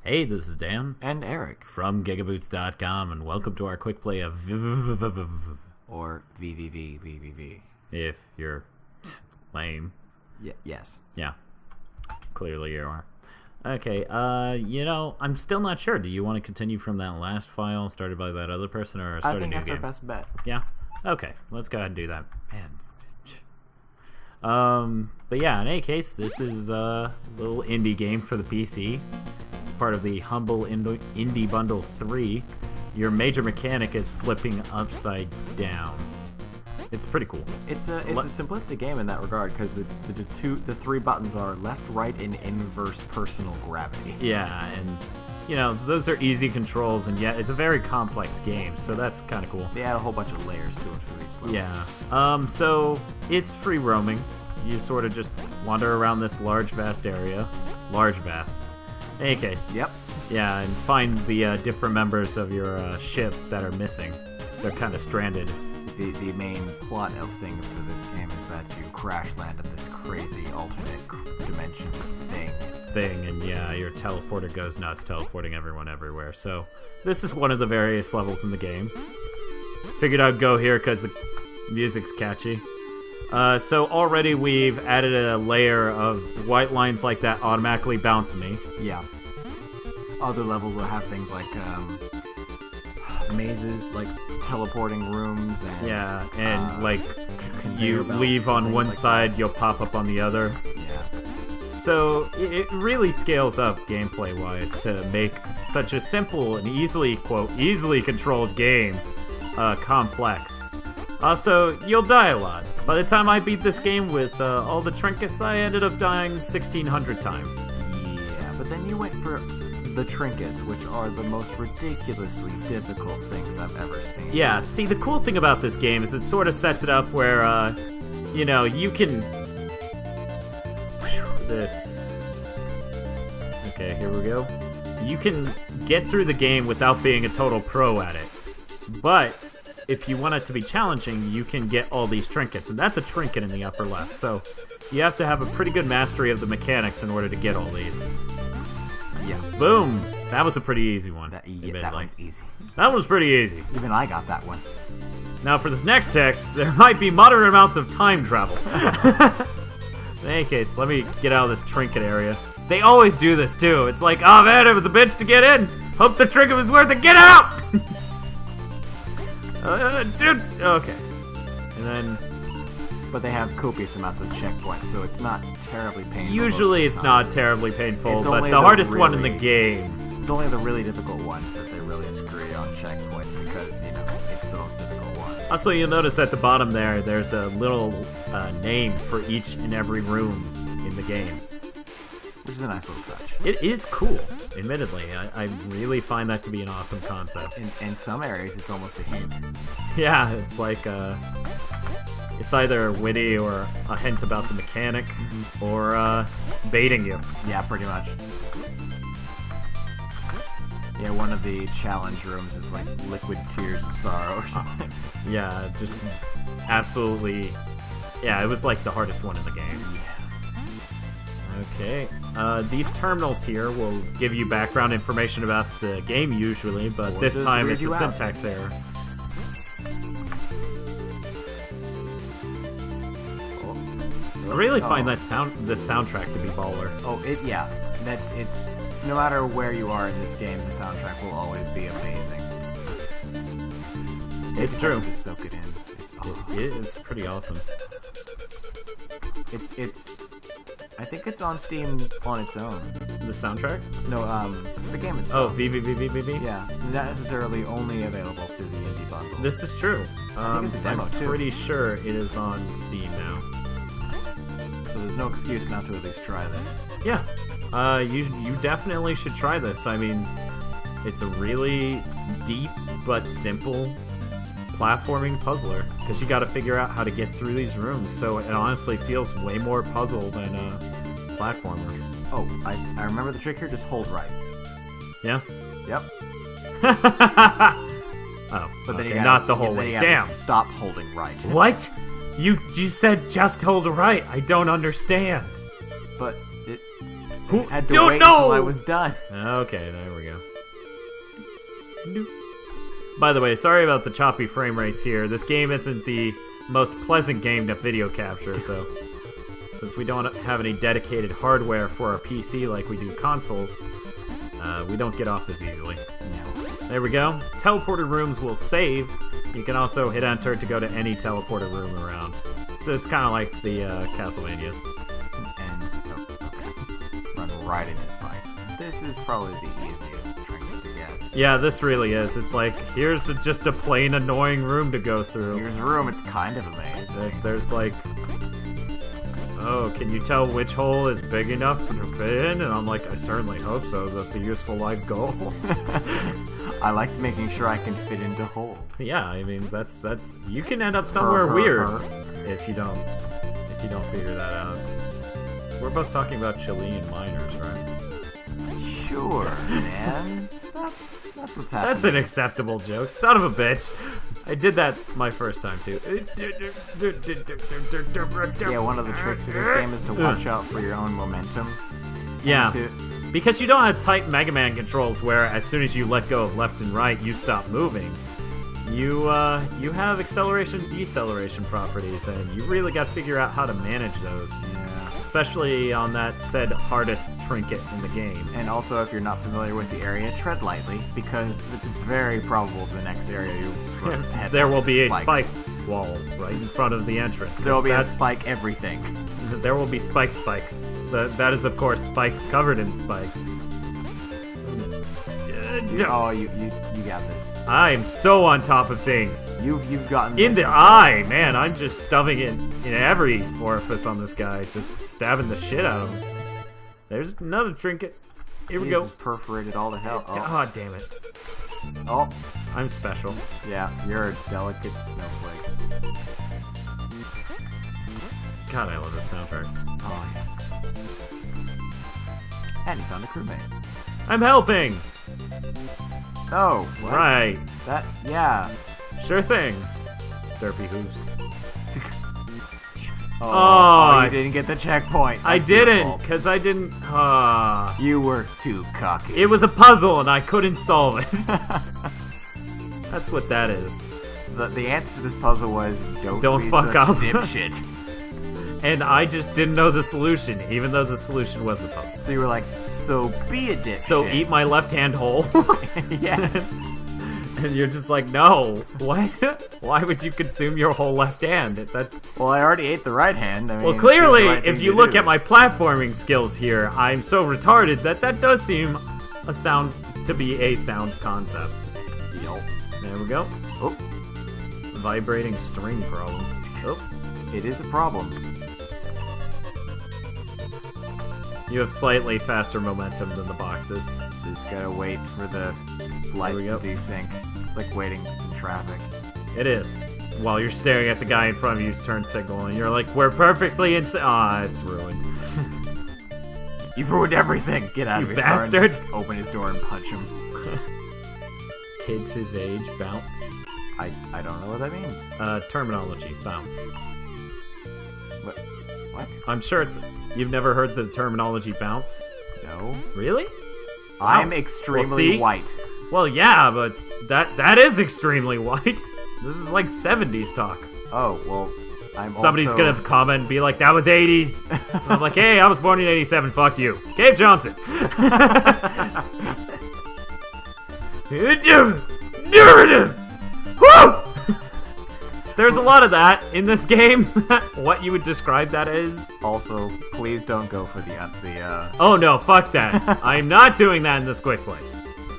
Hey, this is Dan And Eric. from GigaBoots.com, and welcome to our quick play of VVVVVV. Or VVVVVV. If you're lame. Yes. Yeah, clearly you are. Okay, I'm still not sure. Do you want to continue from that last file started by that other person, or start I think a new that's game? our best bet. Yeah? Okay, let's go ahead and do that. Man. But yeah, in any case, this is a little indie game for the PC. It's part of the Humble Indie Bundle 3. Your major mechanic is flipping upside down. It's pretty cool. It's a simplistic game in that regard because the three buttons are left, right, and inverse personal gravity. Yeah, and those are easy controls, and yet it's a very complex game, so that's kind of cool. They add a whole bunch of layers to it for each level. Yeah. So it's free roaming. You sort of just wander around this vast area. Vast. In any case. Yep. Yeah, and find the different members of your ship that are missing. They're kind of stranded. The main plot thing for this game is that you crash land in this crazy alternate dimension thing. And yeah, your teleporter goes nuts, teleporting everyone everywhere. So this is one of the various levels in the game. Figured I'd go here because the music's catchy. So already we've added a layer of white lines like that automatically bounce me. Yeah. Other levels will have things like mazes, like teleporting rooms, and like you leave on one side, you'll pop up on the other. Yeah. So it really scales up gameplay-wise to make such a simple and easily controlled game complex. Also, you'll die a lot. By the time I beat this game with all the trinkets, I ended up dying 1,600 times. Yeah, but then you went for the trinkets, which are the most ridiculously difficult things I've ever seen. Yeah, see, the cool thing about this game is it sort of sets it up where, you can... This... Okay, here we go. You can get through the game without being a total pro at it. But if you want it to be challenging, you can get all these trinkets, and that's a trinket in the upper left. So you have to have a pretty good mastery of the mechanics in order to get all these. Yeah. Boom! That was a pretty easy one. That one's easy. That was pretty easy. Even I got that one. Now for this next text, there might be moderate amounts of time travel. In any case, let me get out of this trinket area. They always do this too. It's like, oh man, it was a bitch to get in. Hope the trinket was worth it. Get out! Dude. Okay. And then... But they have copious amounts of checkpoints, so it's not terribly painful. Usually it's not terribly painful, but only the hardest one in the game. It's only the really difficult ones that they really screw you on checkpoints because, it's the most difficult one. Also, you'll notice at the bottom there's a little name for each and every room in the game. Which is a nice little touch. It is cool, admittedly. I really find that to be an awesome concept. In some areas, it's almost a hint. Yeah, it's like it's either witty or a hint about the mechanic, or baiting you. Yeah, pretty much. Yeah, one of the challenge rooms is like liquid tears of sorrow or something. Yeah, just absolutely. Yeah, it was like the hardest one in the game. Okay, these terminals here will give you background information about the game usually, but this time it's a syntax error. I really find the soundtrack to be baller. Oh, it's no matter where you are in this game, the soundtrack will always be amazing. It's true. Just soak it in. It's pretty awesome. It's. I think it's on Steam on its own. The soundtrack? No, the game itself. Oh, VVVVVV? Yeah, not necessarily only available through the indie bundle. This is true. I think it's a demo too. I'm pretty sure it is on Steam now. So there's no excuse not to at least try this. Yeah, you definitely should try this. I mean, it's a really deep but simple platforming puzzler, because you got to figure out how to get through these rooms, so it honestly feels way more puzzle than a platformer. Oh, I remember the trick here, just hold right. Yeah? Yep. Oh, but then okay, you not the whole way. Damn. Stop holding right. What? You said just hold right. I don't understand. But Who? Had to Dude, wait no! until I was done. Okay, there we go. Nope. By the way, sorry about the choppy frame rates here. This game isn't the most pleasant game to video capture, so since we don't have any dedicated hardware for our PC like we do consoles, we don't get off as easily. No. There we go. Teleported rooms will save. You can also hit enter to go to any teleported room around. So it's kind of like the Castlevanias. And okay. Run right into spikes. This is probably the easiest trinket to get. Yeah, this really is. It's like, here's just a plain annoying room to go through. Here's a room. It's kind of amazing. There's like, oh, can you tell which hole is big enough to fit in? And I'm like, I certainly hope so. That's a useful life goal. I like making sure I can fit into holes. Yeah, I mean that's you can end up somewhere weird if you don't figure that out. We're both talking about Chilean miners, right? Sure, man. That's what's happening. That's an acceptable joke. Son of a bitch. I did that my first time too. Yeah, one of the tricks of this game is to watch out for your own momentum. Yeah. Because you don't have tight Mega Man controls where as soon as you let go of left and right, you stop moving. You have acceleration, deceleration properties, and you really got to figure out how to manage those. Yeah. Especially on that said hardest trinket in the game. And also, if you're not familiar with the area, tread lightly, because it's very probable the next area you sort of head There on will be spikes. a spike wall right in front of the entrance. There will be a spike everything. There will be spikes. That is, of course, spikes covered in spikes. Oh, you got this. I am so on top of things. You've gotten In this the up. eye, man, I'm just stuffing it in every orifice on this guy, just stabbing the shit out of him. There's another trinket. Here we go. Jesus, perforated all to hell. Oh, damn it. Oh, I'm special. yeah, you're a delicate snowflake. God, I love this soundtrack. Oh, yeah. And you found a crewmate. I'm helping! Oh, what? Right. That, yeah. Sure thing. Derpy hooves. Oh, you didn't get the checkpoint. I That's your didn't, fault. because I didn't... You were too cocky. It was a puzzle and I couldn't solve it. That's what that is. The answer to this puzzle was don't be fuck such up. a dipshit. And I just didn't know the solution, even though the solution was the puzzle. So you were like, so be a dipshit. So eat my left-hand hole. Yes. And you're just like, no. What? Why would you consume your whole left hand? Well, I already ate the right hand. I mean, Well, it clearly, seems the right if thing you to look do. at my platforming skills here, I'm so retarded that does seem to be a sound concept. Yup. There we go. Oh, Vibrating string problem. Oh. it is a problem. You have slightly faster momentum than the boxes. So you just gotta wait for the lights we to go. desync. It's like waiting in traffic. It is. While you're staring at the guy in front of you's turn signal, and you're like, we're perfectly it's ruined. You've ruined everything. Get out You of his car and bastard. just open his door and punch him. Kids his age, bounce. I don't know what that means. Terminology, bounce. What? I'm sure you've never heard the terminology bounce? No. Really? I'm Well, extremely see? white. Well, yeah, but that is extremely white. This is like 70s talk. Oh, well, I'm Somebody's also... gonna comment and be like, that was 80s. And I'm like, hey, I was born in 87, fuck you. Cave Johnson. Woo! There's a lot of that in this game. What you would describe that as? Also, please don't go for the Oh no, fuck that. I'm not doing that in this quick play.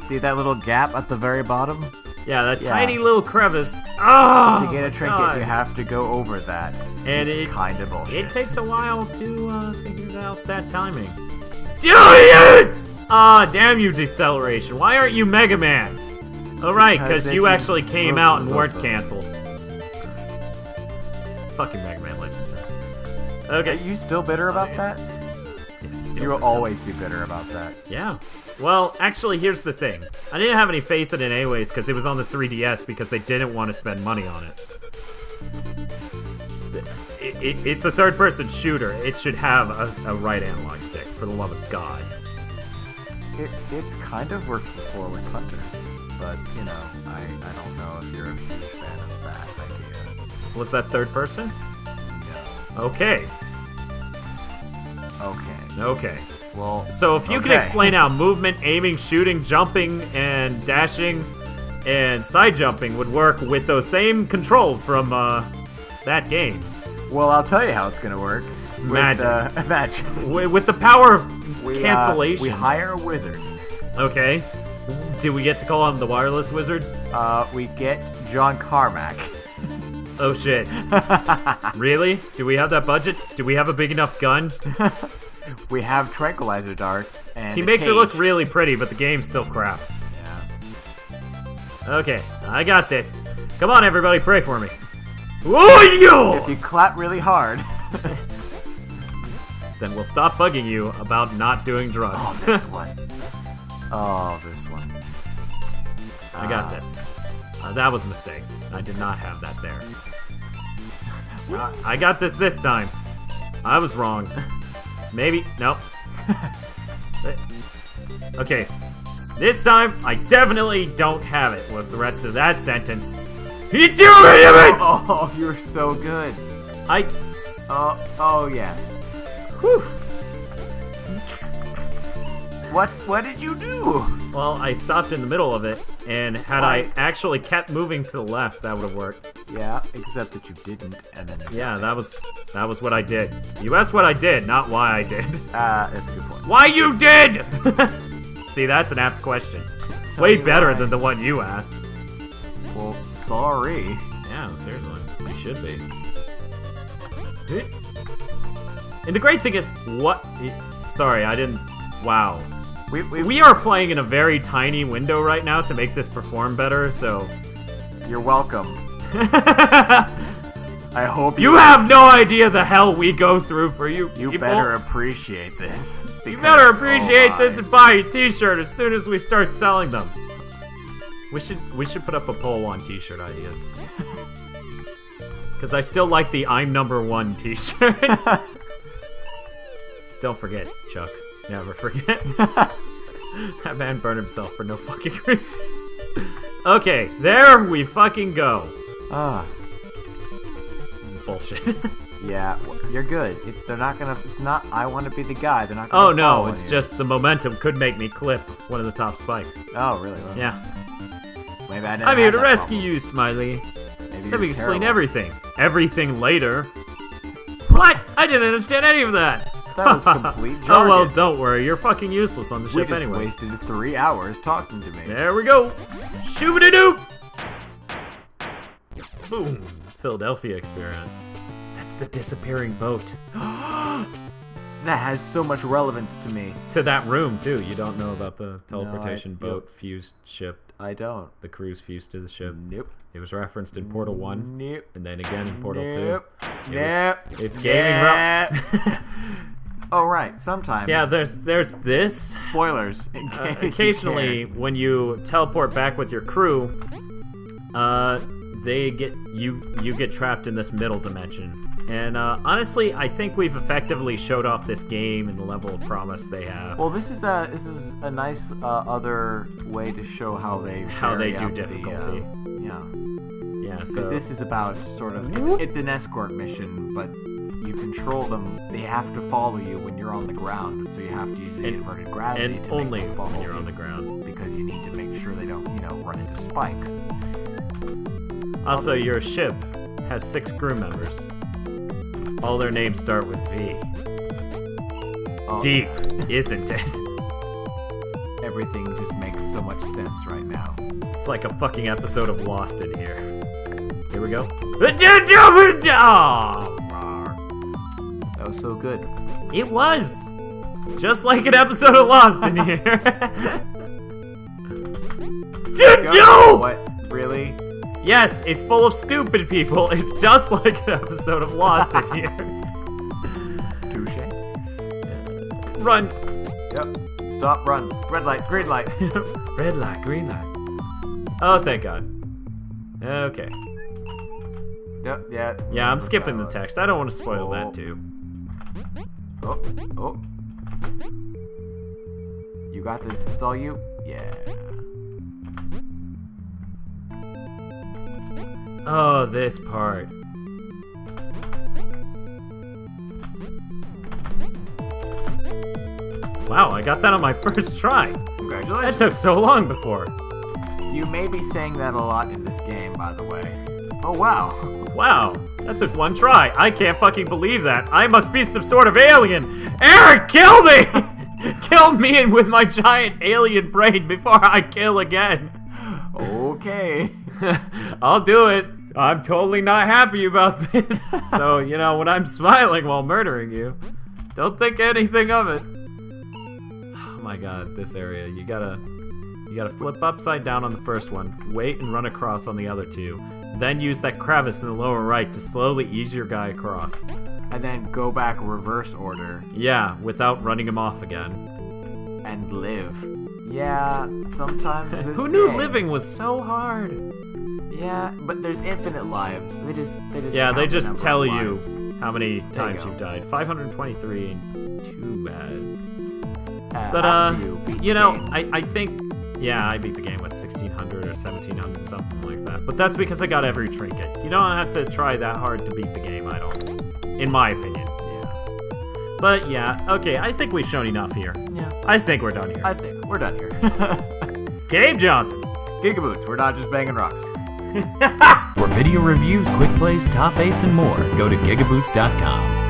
See that little gap at the very bottom? Yeah, that Yeah. tiny little crevice. Oh, To get a trinket, God. you have to go over that. And it's kind of bullshit. It takes a while to figure out that timing. Julian! Ah, damn you, deceleration. Why aren't you Mega Man? Oh, right, because Because you this actually is- came out and weren't canceled. Fucking Mega Man Legends. Are Okay. you still bitter about yeah. that? Still You will bitter. always be bitter about that. Yeah. Well, actually, here's the thing. I didn't have any faith in it anyways because it was on the 3DS because they didn't want to spend money on it. it's a third-person shooter. It should have a right analog stick, for the love of God. It's kind of worked before with hunters, but, you know, I don't know if you're a huge fan of that idea. Was that third person? No. Okay. Okay. Okay. Well, So if you can okay. explain how movement, aiming, shooting, jumping, and dashing, and side jumping would work with those same controls from that game. Well, I'll tell you how it's gonna work. Magic. Magic. With the power of cancellation. We hire a wizard. Okay. Do we get to call him the wireless wizard? We get John Carmack. Oh shit. Really? Do we have that budget? Do we have a big enough gun? We have tranquilizer darts and He a makes it cage. look really pretty, but the game's still crap. Yeah. Okay, I got this. Come on, everybody, pray for me. Whoa, If you clap really hard. Then we'll stop bugging you about not doing drugs. Oh, this one. Oh, this one. I got this. That was a mistake. I did not have that there. I got this time. I was wrong. Maybe. Nope. Okay. This time, I definitely don't have it, was the rest of that sentence. You do it! Oh, you're so good. Oh, yes. Whew. What did you do? Well, I stopped in the middle of it, and had I actually kept moving to the left, that would have worked. Yeah, except that you didn't, and then. Yeah, that was what I did. You asked what I did, not why I did. That's a good point. Why you did? See, that's an apt question. Tell Way me better why. than the one you asked. Well, sorry. Yeah, seriously. You should be. And the great thing is, what? Sorry, I didn't. Wow. We are playing in a very tiny window right now to make this perform better, so. You're welcome. I hope You have no idea the hell we go through for you. You people. better appreciate this. You because, better appreciate oh this my. and buy a t-shirt as soon as we start selling them. We should put up a poll on t-shirt ideas. Because I still like the I'm number one t-shirt. Don't forget, Chuck. Never forget. That man burned himself for no fucking reason. Okay, there we fucking go. This is bullshit. Yeah, you're good. They're not gonna. It's not. I want to be the guy. They're not gonna. Oh no, follow it's you. just the momentum could make me clip one of the top spikes. Oh really? Well, Yeah. Maybe I didn't I'm here have to that rescue problem. you, Smiley. Maybe Let you're me explain terrible. everything. Everything later. What? I didn't understand any of that. That was complete jargon. Oh well, don't worry. You're fucking useless on the We ship just anyway. wasted 3 hours talking to me. There we go. Shoo-ba-da-doo! Boom. Philadelphia experiment. That's the disappearing boat. That has so much relevance to me. To that room, too. You don't know about the teleportation Yep. boat fused ship. I don't. The cruise fused to the ship. Nope. It was referenced in Portal 1. Nope. And then again in Portal Nope. 2. Nope. It's gaming Nope. Oh right. Sometimes. Yeah, there's this. Spoilers. In case you Occasionally, care. when you teleport back with your crew, they get you get trapped in this middle dimension. And honestly, I think we've effectively showed off this game and the level of promise they have. Well, this is a nice other way to show how they vary do up difficulty. Yeah. Yeah, so Because this is about sort of it's an escort mission, but you control them. They have to follow you when you're on the ground, so you have to use the inverted gravity and to only make them follow when you're you, on the ground. because you need to make sure they don't, run into spikes. Also, your ship has 6 crew members. All their names start with V. Oh, Deep, isn't it? Everything just makes so much sense right now. It's like a fucking episode of Lost in here. Here we go. That was so good. It was! Just like an episode of Lost in here. No! What? Really? Yes, it's full of stupid people. It's just like an episode of Lost in here. Touche. Run! Yep. Stop, run. Red light, green light. Red light, green light. Oh, thank God. Okay. Yeah. Yeah, I'm skipping the Skylar. text. I don't want to spoil Oh. that too. Oh. You got this. It's all you? Yeah. Oh, this part. Wow, I got that on my first try. Congratulations. That took so long before. You may be saying that a lot in this game, by the way. Oh, wow. Wow, that took one try. I can't fucking believe that. I must be some sort of alien. Eric, kill me! Kill me with my giant alien brain before I kill again. Okay. I'll do it. I'm totally not happy about this. So, you know, when I'm smiling while murdering you, don't think anything of it. Oh my god, this area. You gotta flip upside down on the first one, wait and run across on the other two, then use that crevice in the lower right to slowly ease your guy across. And then go back reverse order Yeah, without running him off again. and live. Yeah, sometimes this Who knew game- living was so hard? Yeah, but there's infinite lives. They just Yeah, count they the just number tell of you lives. how many times go. you've died. 523 ain't too bad. But after you beat you the know, game. I think, yeah, I beat the game with 1600 or 1700, something like that. But that's because I got every trinket. You don't have to try that hard to beat the game, I don't. In my opinion. Yeah. But yeah, okay, I think we've shown enough here. Yeah. I think we're done here. I think we're done here. Gabe Johnson. GigaBoots, we're not just banging rocks. For video reviews, quick plays, top 8s, and more, go to GigaBoots.com.